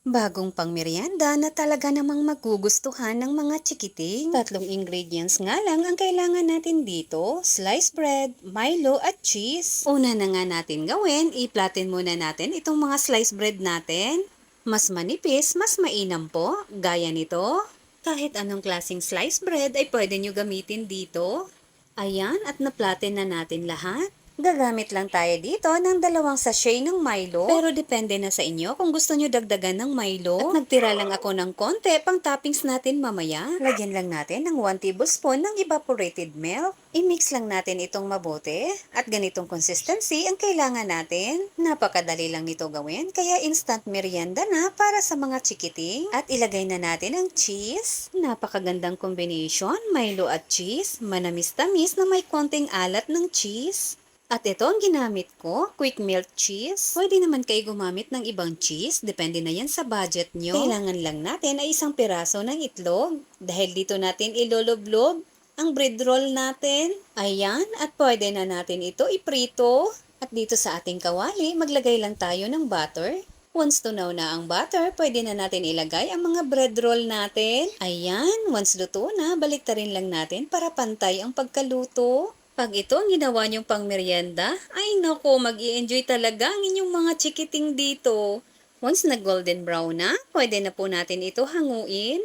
Bagong pangmeryenda na talaga namang magugustuhan ng mga chikiting. 3 ingredients nga lang ang kailangan natin dito, sliced bread, Milo at cheese. Una na nga natin gawin, iplatin muna natin itong mga sliced bread natin. Mas manipis, mas mainam po, gaya nito. Kahit anong klaseng sliced bread ay pwede nyo gamitin dito. Ayan, at naplatin na natin lahat. Gagamit lang tayo dito ng 2 sachet ng Milo. Pero depende na sa inyo kung gusto nyo dagdagan ng Milo. At nagtira lang ako ng konti pang toppings natin mamaya. Lagyan lang natin ng 1 tablespoon ng evaporated milk. I-mix lang natin itong mabuti. At ganitong consistency ang kailangan natin. Napakadali lang nito gawin, kaya instant merienda na para sa mga chikiting. At ilagay na natin ang cheese. Napakagandang combination, Milo at cheese. Manamis-tamis na may konting alat ng cheese. At ito ang ginamit ko, quick melt cheese. Pwede naman kayo gumamit ng ibang cheese, depende na yan sa budget nyo. Kailangan lang natin ay 1 piraso ng itlog. Dahil dito natin iloloblob ang bread roll natin. Ayan, at pwede na natin ito iprito. At dito sa ating kawali, maglagay lang tayo ng butter. Once tunaw na ang butter, pwede na natin ilagay ang mga bread roll natin. Ayan, once luto na, baliktarin lang natin para pantay ang pagkaluto. Pag ito ang ginawa niyong pangmeryenda, ay nako, mag-i-enjoy talaga ang inyong mga chikiting dito. Once na golden brown na, pwede na po natin ito hanguin.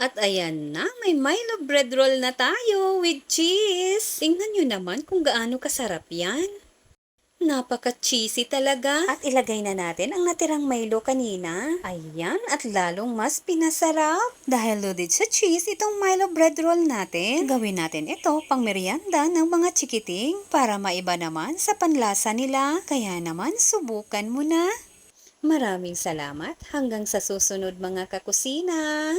At ayan na, may Milo bread roll na tayo with cheese. Tingnan nyo naman kung gaano kasarap yan. Napaka-cheesy talaga. At ilagay na natin ang natirang Milo kanina. Ayan, at lalong mas pinasarap. Dahil loaded sa cheese itong Milo bread roll natin, gawin natin ito pang merienda ng mga chikiting para maiba naman sa panlasa nila. Kaya naman, subukan mo na. Maraming salamat. Hanggang sa susunod mga kakusina.